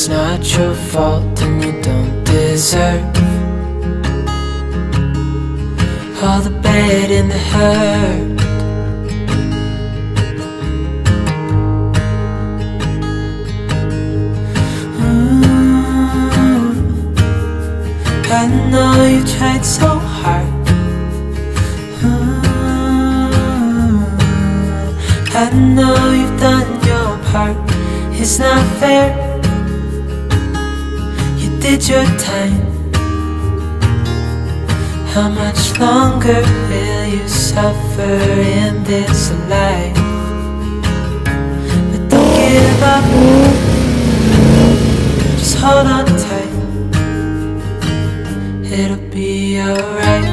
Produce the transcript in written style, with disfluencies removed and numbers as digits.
it's not your fault and you don't deserve all the bad and the hurt. I know you tried so hard. I know you've done your part. It's not fair. You did your time. How much longer will you suffer in this life? But don't give up. Just hold on tight. It'll be alright.